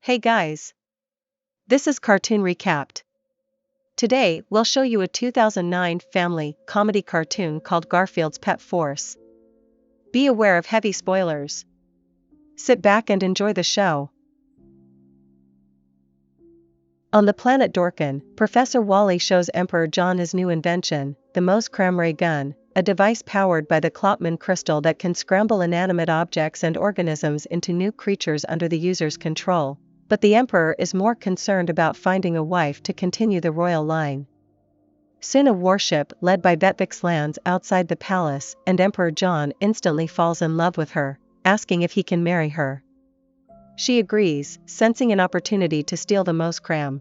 Hey guys! This is Cartoon Recapped. Today, we'll show you a 2009 family comedy cartoon called Garfield's Pet Force. Be aware of heavy spoilers. Sit back and enjoy the show. On the planet Dorkin, Professor Wally shows Emperor John his new invention, the Moscram ray gun, a device powered by the Klopman crystal that can scramble inanimate objects and organisms into new creatures under the user's control. But the Emperor is more concerned about finding a wife to continue the royal line. Soon a warship led by Vetvix lands outside the palace and Emperor John instantly falls in love with her, asking if he can marry her. She agrees, sensing an opportunity to steal the Moscram.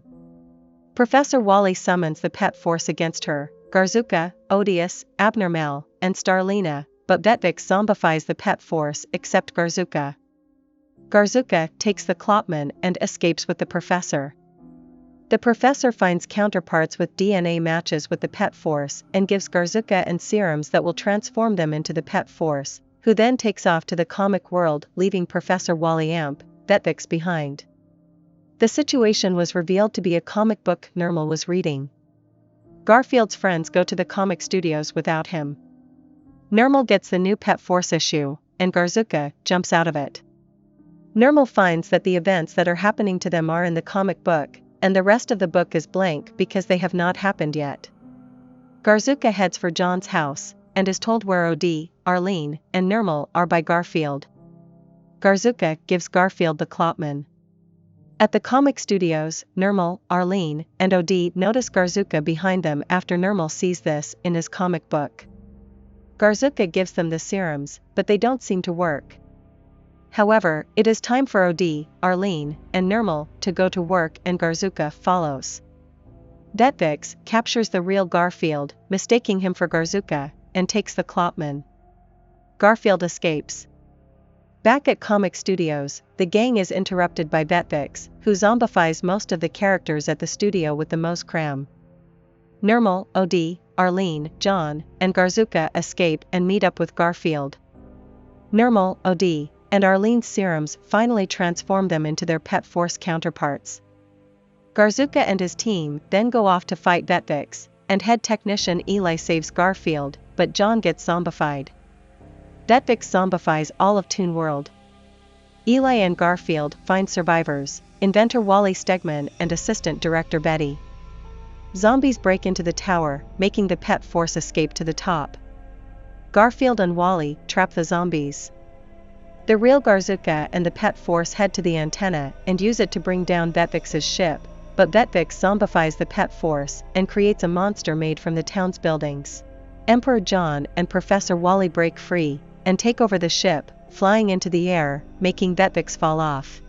Professor Wally summons the pet force against her, Garzuka, Odious, Abnormal, and Starlina, but Vetvix zombifies the pet force except Garzuka. Garzuka takes the Klopman and escapes with the professor. The professor finds counterparts with DNA matches with the pet force and gives Garzuka and serums that will transform them into the pet force, who then takes off to the comic world, leaving Professor Wally Amp, Vetvix behind. The situation was revealed to be a comic book Nermal was reading. Garfield's friends go to the comic studios without him. Nermal gets the new pet force issue, and Garzuka jumps out of it. Nermal finds that the events that are happening to them are in the comic book, and the rest of the book is blank because they have not happened yet. Garzuka heads for John's house, and is told where Odie, Arlene, and Nermal are by Garfield. Garzuka gives Garfield the Klopman. At the comic studios, Nermal, Arlene, and Odie notice Garzuka behind them after Nermal sees this in his comic book. Garzuka gives them the serums, but they don't seem to work. However, it is time for Odie, Arlene, and Nermal to go to work and Garzuka follows. Vetvix captures the real Garfield, mistaking him for Garzuka, and takes the Klopman. Garfield escapes. Back at comic studios, the gang is interrupted by Vetvix, who zombifies most of the characters at the studio with the Moscram. Nermal, Odie, Arlene, John, and Garzuka escape and meet up with Garfield. Nermal, Odie, and Arlene's serums finally transform them into their pet force counterparts. Garzuka and his team then go off to fight Vetvix, and head technician Eli saves Garfield, but John gets zombified. Vetvix zombifies all of Toon World. Eli and Garfield find survivors, inventor Wally Stegman and assistant director Betty. Zombies break into the tower, making the pet force escape to the top. Garfield and Wally trap the zombies. The real Garzuka and the pet force head to the antenna and use it to bring down Vetvix's ship, but Vetvix zombifies the pet force and creates a monster made from the town's buildings. Emperor John and Professor Wally break free and take over the ship, flying into the air, making Vetvix fall off.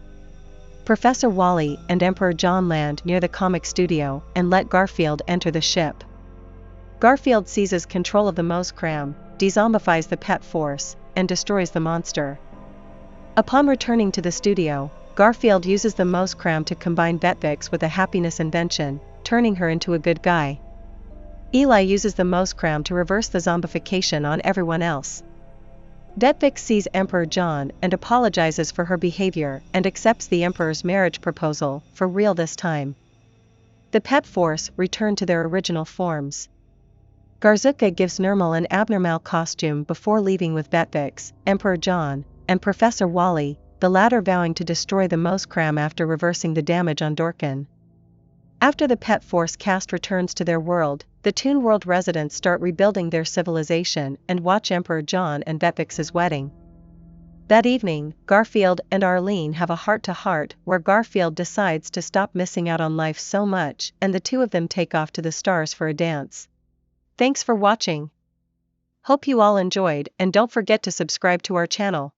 Professor Wally and Emperor John land near the comic studio and let Garfield enter the ship. Garfield seizes control of the Moscram, dezombifies the pet force, and destroys the monster. Upon returning to the studio, Garfield uses the Moscram to combine Vetvix with a happiness invention, turning her into a good guy. Eli uses the Moscram to reverse the zombification on everyone else. Vetvix sees Emperor John and apologizes for her behavior and accepts the Emperor's marriage proposal, for real this time. The pet force return to their original forms. Garzuka gives Nermal an abnormal costume before leaving with Vetvix, Emperor John, and Professor Wally, the latter vowing to destroy the Moscram after reversing the damage on Dorkin. After the pet force cast returns to their world, the Toon World residents start rebuilding their civilization and watch Emperor John and Vetvix's wedding. That evening, Garfield and Arlene have a heart-to-heart where Garfield decides to stop missing out on life so much and the two of them take off to the stars for a dance. Thanks for watching. Hope you all enjoyed and don't forget to subscribe to our channel.